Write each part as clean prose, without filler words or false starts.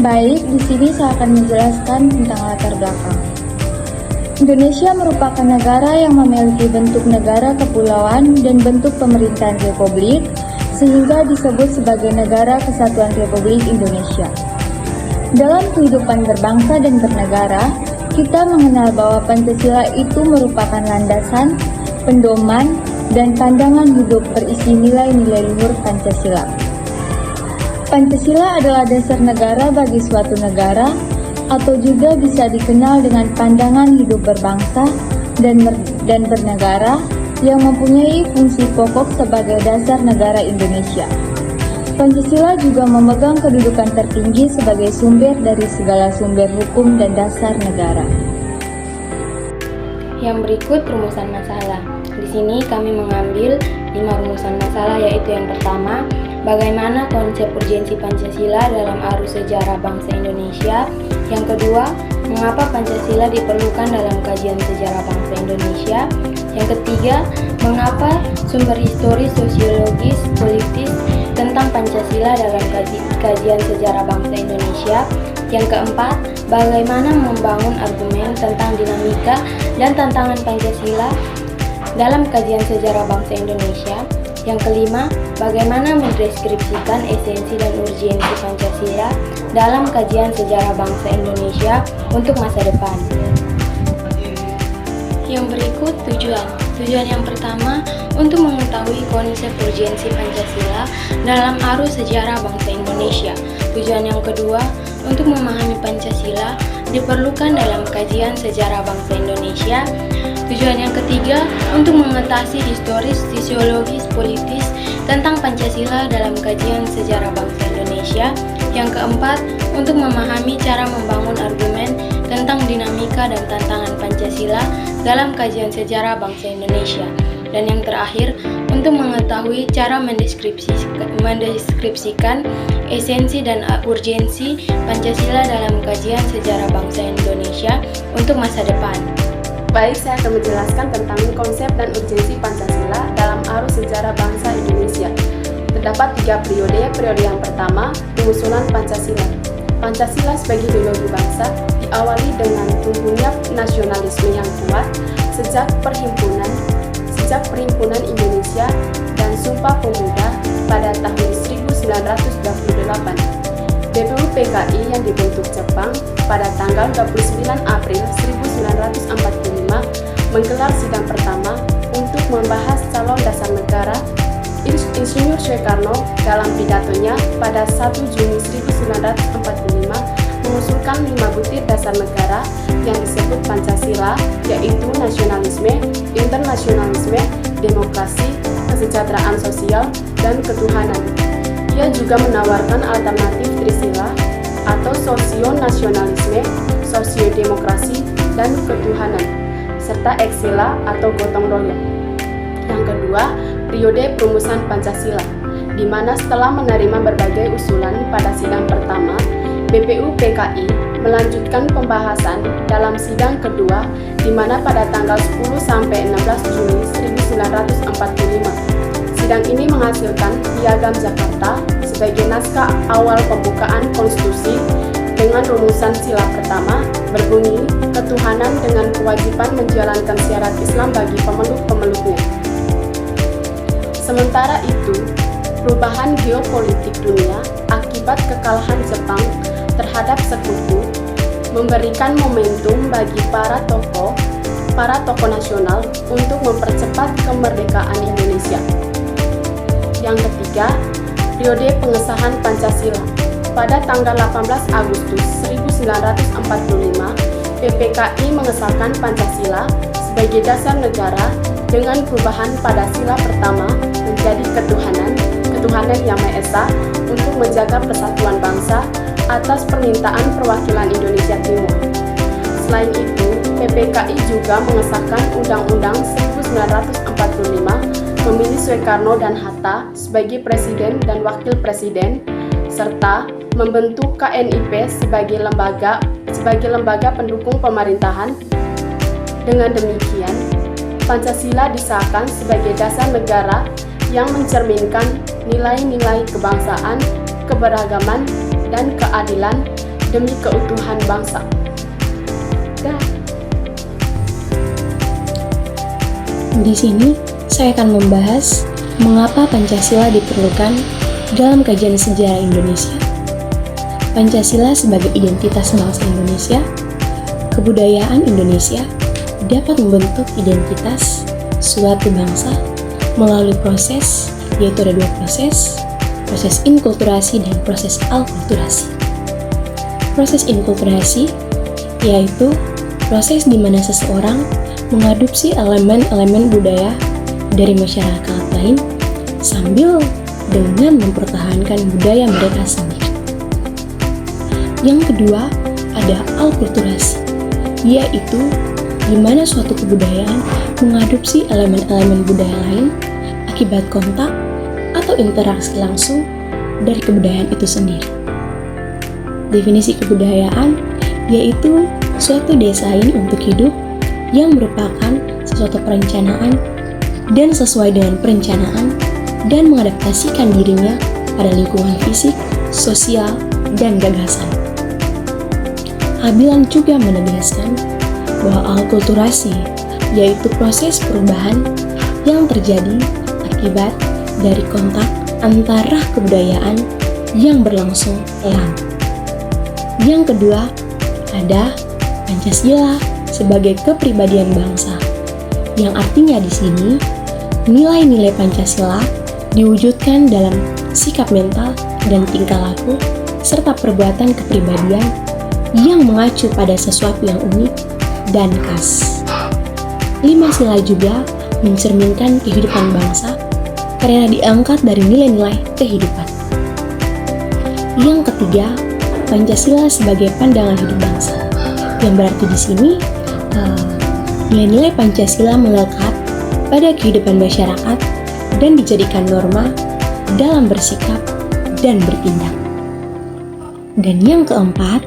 Baik, di sini saya akan menjelaskan tentang latar belakang. Indonesia merupakan negara yang memiliki bentuk negara kepulauan dan bentuk pemerintahan republik, sehingga disebut sebagai Negara Kesatuan Republik Indonesia. Dalam kehidupan berbangsa dan bernegara, kita mengenal bahwa Pancasila itu merupakan landasan, pedoman, dan pandangan hidup berisi nilai-nilai luhur Pancasila. Pancasila adalah dasar negara bagi suatu negara, atau juga bisa dikenal dengan pandangan hidup berbangsa dan bernegara yang mempunyai fungsi pokok sebagai dasar negara Indonesia. Pancasila juga memegang kedudukan tertinggi sebagai sumber dari segala sumber hukum dan dasar negara. Yang berikut rumusan masalah. Di sini kami mengambil 5 rumusan masalah, yaitu yang pertama, bagaimana konsep urgensi Pancasila dalam arus sejarah bangsa Indonesia. Yang kedua, mengapa Pancasila diperlukan dalam kajian sejarah bangsa Indonesia. Yang ketiga, mengapa sumber historis, sosiologis, politis tentang Pancasila dalam kajian sejarah bangsa Indonesia. Yang keempat, bagaimana membangun argumen tentang dinamika dan tantangan Pancasila dalam kajian sejarah bangsa Indonesia. Yang kelima, bagaimana mendeskripsikan esensi dan urgensi Pancasila dalam kajian sejarah bangsa Indonesia untuk masa depan. Yang berikut tujuan. Tujuan yang pertama, untuk mengetahui konsep urgensi Pancasila dalam arus sejarah bangsa Indonesia. Tujuan yang kedua, untuk memahami Pancasila diperlukan dalam kajian sejarah bangsa Indonesia. Tujuan yang ketiga, untuk mengatasi historis, sosiologis, politis tentang Pancasila dalam kajian sejarah bangsa Indonesia. Yang keempat, untuk memahami cara membangun argumen tentang dinamika dan tantangan Pancasila dalam kajian sejarah bangsa Indonesia. Dan yang terakhir, untuk mengetahui cara mendeskripsikan esensi dan urgensi Pancasila dalam kajian sejarah bangsa Indonesia untuk masa depan. Baik, saya akan menjelaskan tentang konsep dan urgensi Pancasila dalam arus sejarah bangsa Indonesia. Terdapat 3 periode. Periode yang pertama, pengusulan Pancasila. Pancasila sebagai ideologi bangsa diawali dengan tumbuhnya nasionalisme yang kuat sejak perhimpunan Indonesia dan Sumpah Pemuda pada tahun 1928. BPU PKI yang dibentuk Jepang pada tanggal 29 April 1945 menggelar sidang pertama untuk membahas calon dasar negara. Insinyur Soekarno dalam pidatonya pada 1 Juni 1945 mengusulkan 5 butir dasar negara yang disebut Pancasila, yaitu nasionalisme, internasionalisme, demokrasi, kesejahteraan sosial, dan ketuhanan. Ia juga menawarkan alternatif Trisila atau sosio-nasionalisme, sosio-demokrasi, dan ketuhanan, serta eksila atau gotong royong. Yang kedua, periode perumusan Pancasila, di mana setelah menerima berbagai usulan pada sidang pertama, BPU PKI melanjutkan pembahasan dalam sidang kedua, di mana pada tanggal 10 sampai 16 Juni 1945. Sidang ini menghasilkan Piagam Jakarta sebagai naskah awal pembukaan konstitusi dengan rumusan sila pertama berbunyi ketuhanan dengan kewajiban menjalankan syarat Islam bagi pemeluk-pemeluknya. Sementara itu, perubahan geopolitik dunia akibat kekalahan Jepang terhadap sekutu memberikan momentum bagi para tokoh nasional untuk mempercepat kemerdekaan Indonesia. Yang ketiga, periode pengesahan Pancasila. Pada tanggal 18 Agustus 1945, PPKI mengesahkan Pancasila sebagai dasar negara dengan perubahan pada sila pertama menjadi ketuhanan Yang Maha Esa untuk menjaga persatuan bangsa atas permintaan perwakilan Indonesia Timur. Selain itu, PPKI juga mengesahkan Undang-Undang 1945 memilih Soekarno dan Hatta sebagai presiden dan wakil presiden, serta membentuk KNIP sebagai lembaga pendukung pemerintahan. Dengan demikian, Pancasila disahkan sebagai dasar negara yang mencerminkan nilai-nilai kebangsaan, keberagaman, dan keadilan demi keutuhan bangsa. Di sini, saya akan membahas mengapa Pancasila diperlukan dalam kajian sejarah Indonesia. Pancasila sebagai identitas bangsa Indonesia, kebudayaan Indonesia dapat membentuk identitas suatu bangsa melalui proses, yaitu ada dua proses inkulturasi dan proses alkulturasi. Proses inkulturasi yaitu proses di mana seseorang mengadopsi elemen-elemen budaya dari masyarakat lain sambil dengan mempertahankan budaya mereka sendiri. Yang kedua ada alkulturasi, yaitu di mana suatu kebudayaan mengadopsi elemen-elemen budaya lain akibat kontak atau interaksi langsung dari kebudayaan itu sendiri. Definisi kebudayaan yaitu suatu desain untuk hidup yang merupakan sesuatu perencanaan dan sesuai dengan perencanaan dan mengadaptasikan dirinya pada lingkungan fisik, sosial, dan gagasan. Habilan juga menegaskan bahwa alkulturasi yaitu proses perubahan yang terjadi akibat dari kontak antara kebudayaan yang berlangsung lama. Yang kedua, ada Pancasila sebagai kepribadian bangsa, yang artinya di sini nilai-nilai Pancasila diwujudkan dalam sikap mental dan tingkah laku serta perbuatan kepribadian yang mengacu pada sesuatu yang unik dan khas. 5 sila juga mencerminkan kehidupan bangsa karena diangkat dari nilai-nilai kehidupan. Yang ketiga, Pancasila sebagai pandangan hidup bangsa, yang berarti di sini nilai-nilai Pancasila melekat pada kehidupan masyarakat dan dijadikan norma dalam bersikap dan bertindak. Dan yang keempat,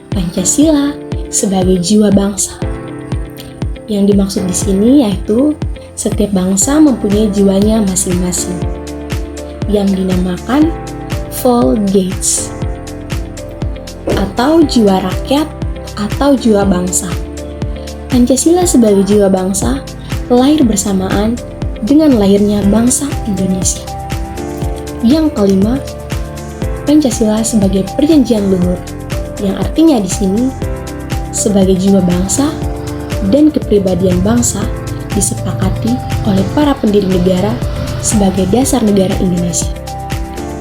Pancasila sebagai jiwa bangsa. Yang dimaksud di sini yaitu setiap bangsa mempunyai jiwanya masing-masing, yang dinamakan Volksgeist atau jiwa rakyat atau jiwa bangsa. Pancasila sebagai jiwa bangsa lahir bersamaan dengan lahirnya bangsa Indonesia. Yang kelima, Pancasila sebagai perjanjian luhur, yang artinya di sini sebagai jiwa bangsa dan kepribadian bangsa disepakati oleh para pendiri negara sebagai dasar negara Indonesia.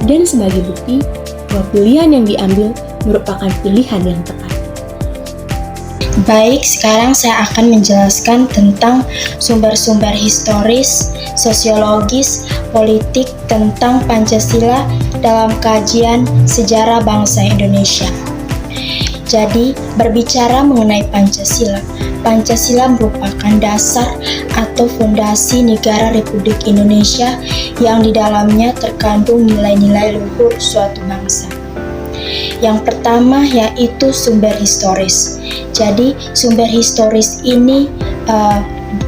Dan sebagai bukti bahwa pilihan yang diambil merupakan pilihan yang tepat. Baik, sekarang saya akan menjelaskan tentang sumber-sumber historis, sosiologis, politik tentang Pancasila dalam kajian sejarah bangsa Indonesia. Jadi, berbicara mengenai Pancasila, Pancasila merupakan dasar atau fondasi negara Republik Indonesia yang di dalamnya terkandung nilai-nilai luhur suatu bangsa. Yang pertama yaitu sumber historis. Jadi, sumber historis ini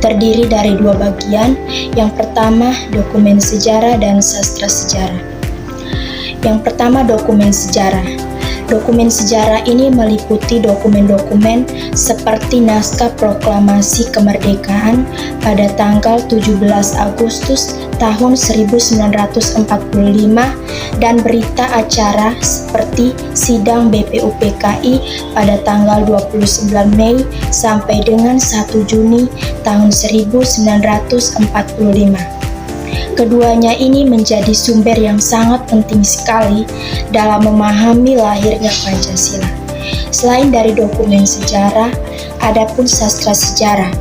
terdiri dari dua bagian. Yang pertama, dokumen sejarah dan sastra sejarah. Yang pertama, dokumen sejarah. Dokumen sejarah ini meliputi dokumen-dokumen seperti naskah proklamasi kemerdekaan pada tanggal 17 Agustus tahun 1945 dan berita acara seperti sidang BPUPKI pada tanggal 29 Mei sampai dengan 1 Juni tahun 1945. Keduanya ini menjadi sumber yang sangat penting sekali dalam memahami lahirnya Pancasila. Selain dari dokumen sejarah, ada pun sastra sejarah.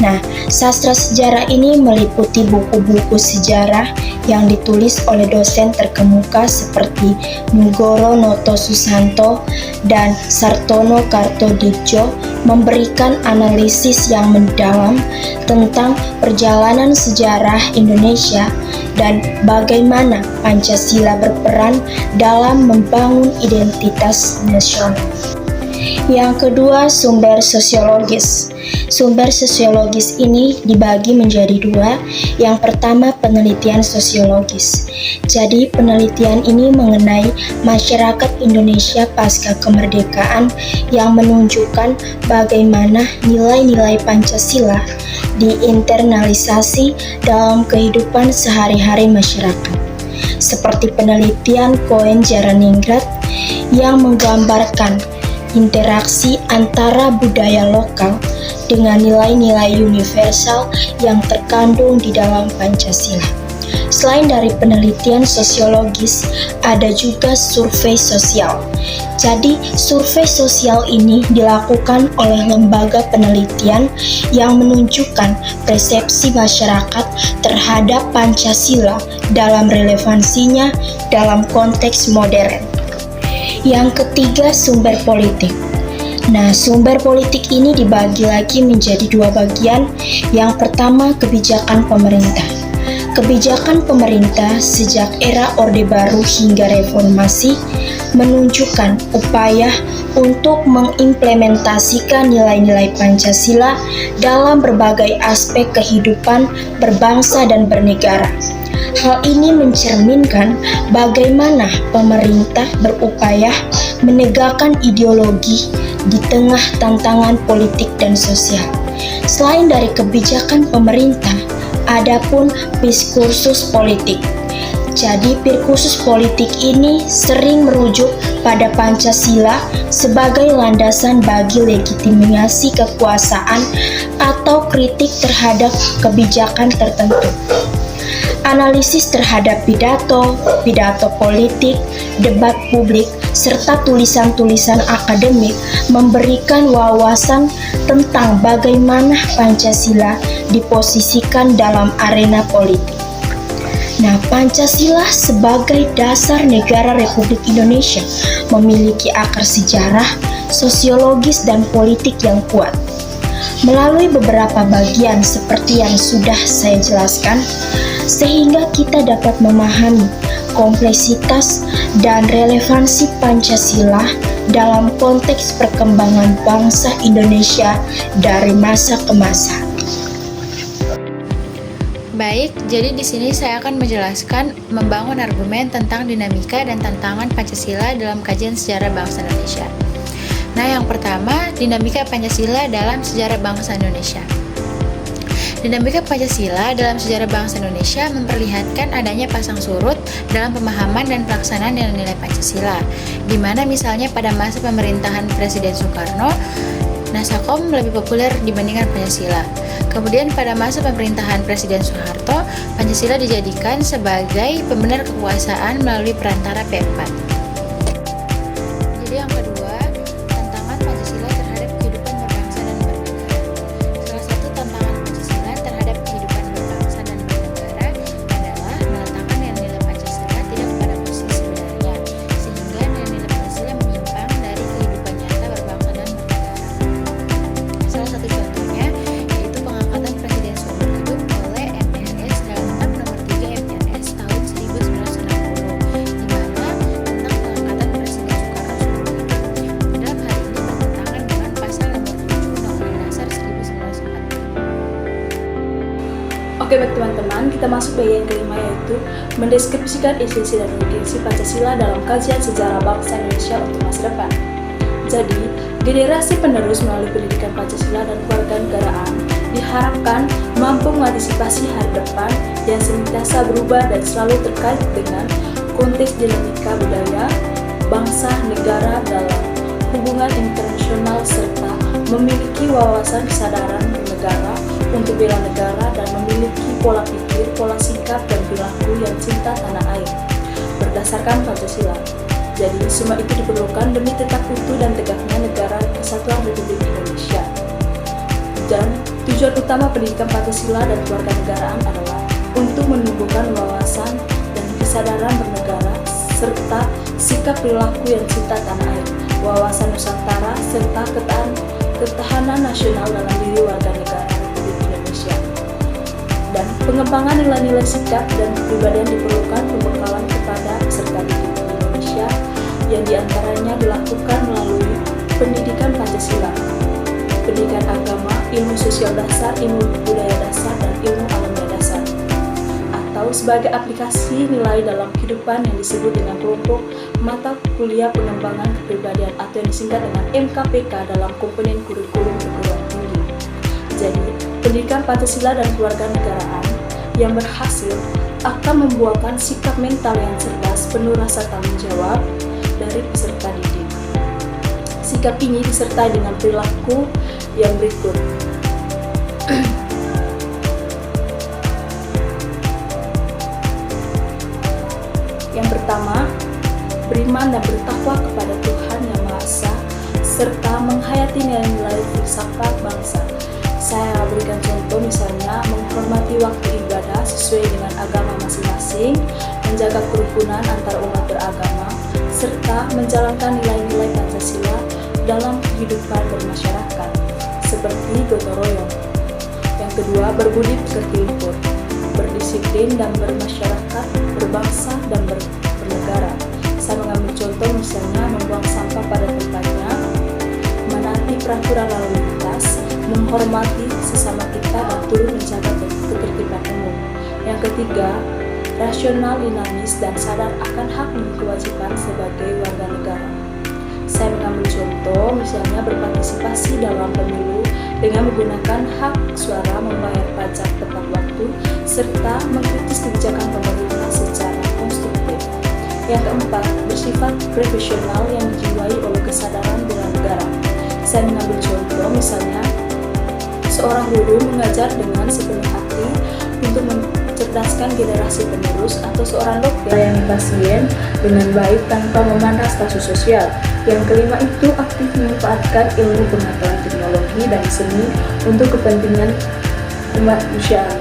Nah, sastra sejarah ini meliputi buku-buku sejarah yang ditulis oleh dosen terkemuka seperti Nugoro Noto Susanto dan Sartono Kartodipjo, memberikan analisis yang mendalam tentang perjalanan sejarah Indonesia dan bagaimana Pancasila berperan dalam membangun identitas nasional. Yang kedua, sumber sosiologis. Sumber sosiologis ini dibagi menjadi dua. Yang pertama, penelitian sosiologis. Jadi, penelitian ini mengenai masyarakat Indonesia pasca kemerdekaan yang menunjukkan bagaimana nilai-nilai Pancasila diinternalisasi dalam kehidupan sehari-hari masyarakat. Seperti penelitian Cohen Jaraningrat yang menggambarkan interaksi antara budaya lokal dengan nilai-nilai universal yang terkandung di dalam Pancasila. Selain dari penelitian sosiologis, ada juga survei sosial. Jadi, survei sosial ini dilakukan oleh lembaga penelitian yang menunjukkan persepsi masyarakat terhadap Pancasila dalam relevansinya dalam konteks modern. Yang ketiga, sumber politik. Nah, sumber politik ini dibagi lagi menjadi dua bagian. Yang pertama, kebijakan pemerintah. Kebijakan pemerintah sejak era Orde Baru hingga reformasi menunjukkan upaya untuk mengimplementasikan nilai-nilai Pancasila dalam berbagai aspek kehidupan berbangsa dan bernegara. Hal ini mencerminkan bagaimana pemerintah berupaya menegakkan ideologi di tengah tantangan politik dan sosial. Selain dari kebijakan pemerintah, ada pun diskursus politik. Jadi, diskursus politik ini sering merujuk pada Pancasila sebagai landasan bagi legitimasi kekuasaan atau kritik terhadap kebijakan tertentu. Analisis terhadap pidato politik, debat publik, serta tulisan-tulisan akademik memberikan wawasan tentang bagaimana Pancasila diposisikan dalam arena politik. Nah, Pancasila sebagai dasar negara Republik Indonesia memiliki akar sejarah, sosiologis, dan politik yang kuat. Melalui beberapa bagian seperti yang sudah saya jelaskan, sehingga kita dapat memahami kompleksitas dan relevansi Pancasila dalam konteks perkembangan bangsa Indonesia dari masa ke masa. Baik, jadi di sini saya akan menjelaskan membangun argumen tentang dinamika dan tantangan Pancasila dalam kajian sejarah bangsa Indonesia. Nah, yang pertama, dinamika Pancasila dalam sejarah bangsa Indonesia. Dinamika Pancasila dalam sejarah bangsa Indonesia memperlihatkan adanya pasang surut dalam pemahaman dan pelaksanaan nilai-nilai Pancasila, di mana misalnya pada masa pemerintahan Presiden Soekarno, Nasakom lebih populer dibandingkan Pancasila. Kemudian pada masa pemerintahan Presiden Soeharto, Pancasila dijadikan sebagai pembenar kekuasaan melalui perantara P4. Jadi yang kedua, tantangan Pancasila terhadap kehidupan berbangsa dan bernegara. Salah satu tantangan Pancasila terhadap kehidupan berbangsa dan bernegara adalah meletakkan nilai-nilai Pancasila tidak pada posisi sebenarnya, sehingga nilai-nilai Pancasila menyimpang dari kehidupan nyata berbangsa dan bernegara. Salah satu contohnya yaitu pengangkatan Presiden seumur hidup oleh MPRS dalam Tab Nomor 3 MPRS tahun 1960, di mana tentang pengangkatan Presiden Soekarno seumur hidup. Dalam hal ini bertentangan dengan Pasal Nomor 7 Undang-Undang Dasar 1945. Oke baik teman-teman, kita masuk bagian kelima yaitu mendeskripsikan esensi dan urgensi Pancasila dalam kajian sejarah bangsa Indonesia untuk masa depan. Jadi, generasi penerus melalui pendidikan Pancasila dan kewarganegaraan diharapkan mampu mengantisipasi hari depan yang senantiasa berubah dan selalu terkait dengan konteks dinamika budaya, bangsa, negara dalam hubungan internasional serta memiliki wawasan kesadaran bernegara untuk bela negara dan memiliki pola pikir, pola sikap, dan perilaku yang cinta tanah air berdasarkan Pancasila. Jadi, semua itu diperlukan demi tetap utuh dan tegaknya negara Kesatuan Republik Indonesia. Dan tujuan utama pendidikan Pancasila dan kewarganegaraan adalah untuk menumbuhkan wawasan dan kesadaran bernegara serta sikap perilaku yang cinta tanah air, wawasan Nusantara serta ketahanan nasional dalam diri warga negara Republik Indonesia. Dan pengembangan nilai-nilai sikap dan kepribadian diperlukan pembekalan kepada peserta didik Indonesia yang diantaranya dilakukan melalui pendidikan Pancasila, pendidikan agama, ilmu sosial dasar, ilmu budaya dasar, dan ilmu alamnya dasar, atau sebagai aplikasi nilai dalam kehidupan yang disebut dengan kelompok mata kuliah pengembangan kepribadian atau yang disingkat dengan MKPK dalam komponen kurikulum perguruan tinggi. Jadi, pendidikan Pancasila dan kewarganegaraan yang berhasil akan membuahkan sikap mental yang cerdas, penuh rasa tanggung jawab dari peserta didik. Sikap ini disertai dengan perilaku yang berikut. Yang pertama, beriman dan bertakwa kepada Tuhan Yang Maha Esa, serta menghayati nilai-nilai filsafat bangsa. Saya berikan contoh, misalnya menghormati waktu ibadah sesuai dengan agama masing-masing, menjaga kerukunan antar umat beragama, serta menjalankan nilai-nilai Pancasila dalam kehidupan bermasyarakat, seperti gotong royong. Yang kedua, berbudi pekerti luhur, berdisiplin dan bermasyarakat, berbangsa dan bernegara. Saya mengambil contoh, misalnya membuang sampah pada tempatnya, menaati peraturan lalu lintas, menghormati sesama kita, dan turut menjaga ketertiban umum. Yang ketiga, rasional, dinamis, dan sadar akan hak dan kewajiban sebagai warga negara. Saya mengambil contoh, misalnya berpartisipasi dalam pemilu dengan menggunakan hak suara, membayar pajak tepat waktu, serta mengkritis kebijakan pemerintah secara konstruktif. Yang keempat, bersifat profesional yang dijiwai oleh kesadaran bela negara. Saya mengambil contoh, misalnya seorang guru mengajar dengan sepenuh hati untuk mencerdaskan generasi penerus, atau seorang dokter melayani pasien dengan baik tanpa memandang status sosial. Yang kelima itu aktif memanfaatkan ilmu pengetahuan teknologi dan seni untuk kepentingan kemanusiaan,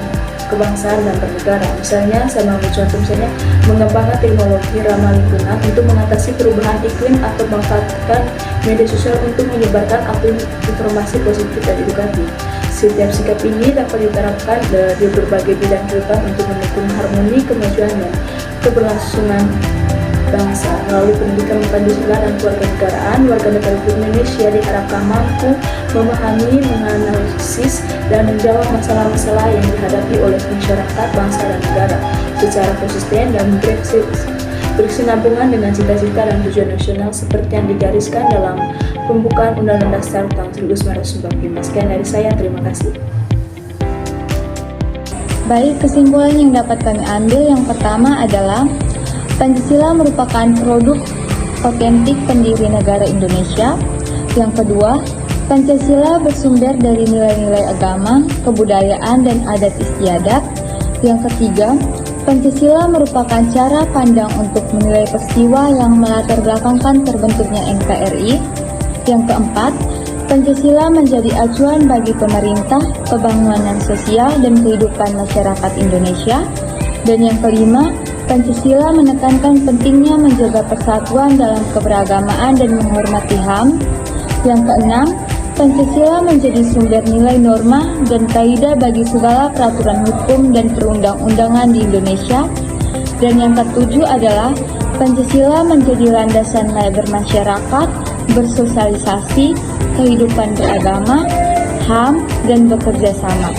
kebangsaan, dan bernegara. Misalnya, saya mengambil contoh, misalnya mengembangkan teknologi ramah lingkungan untuk mengatasi perubahan iklim, atau memanfaatkan media sosial untuk menyebarkan informasi positif dan edukatif. Setiap sikap ini dapat diterapkan di berbagai bidang kehidupan untuk mendukung harmoni, kemajuan, dan keberlangsungan bangsa. Melalui pendidikan Pancasila dan kewarganegaraan, warga negara Indonesia diharapkan mampu memahami, menganalisis, dan menjawab masalah-masalah yang dihadapi oleh masyarakat, bangsa, dan negara secara konsisten dan berkesinambungan dengan cita-cita dan tujuan nasional seperti yang digariskan dalam pembukaan Undang-Undang Dasar tahun 1945. Sekian dari saya, terima kasih. Baik, kesimpulan yang dapat kami ambil yang pertama adalah Pancasila merupakan produk otentik pendiri negara Indonesia. Yang kedua, Pancasila bersumber dari nilai-nilai agama, kebudayaan, dan adat istiadat. Yang ketiga, Pancasila merupakan cara pandang untuk menilai peristiwa yang melatar belakangkan terbentuknya NKRI. Yang keempat, Pancasila menjadi acuan bagi pemerintah, pembangunan sosial, dan kehidupan masyarakat Indonesia. Dan yang kelima, Pancasila menekankan pentingnya menjaga persatuan dalam keberagamaan dan menghormati HAM. Yang keenam, Pancasila menjadi sumber nilai norma dan kaidah bagi segala peraturan hukum dan perundang-undangan di Indonesia. Dan yang ketujuh adalah Pancasila menjadi landasan nilai bermasyarakat, bersosialisasi, kehidupan beragama, HAM, dan bekerja sama.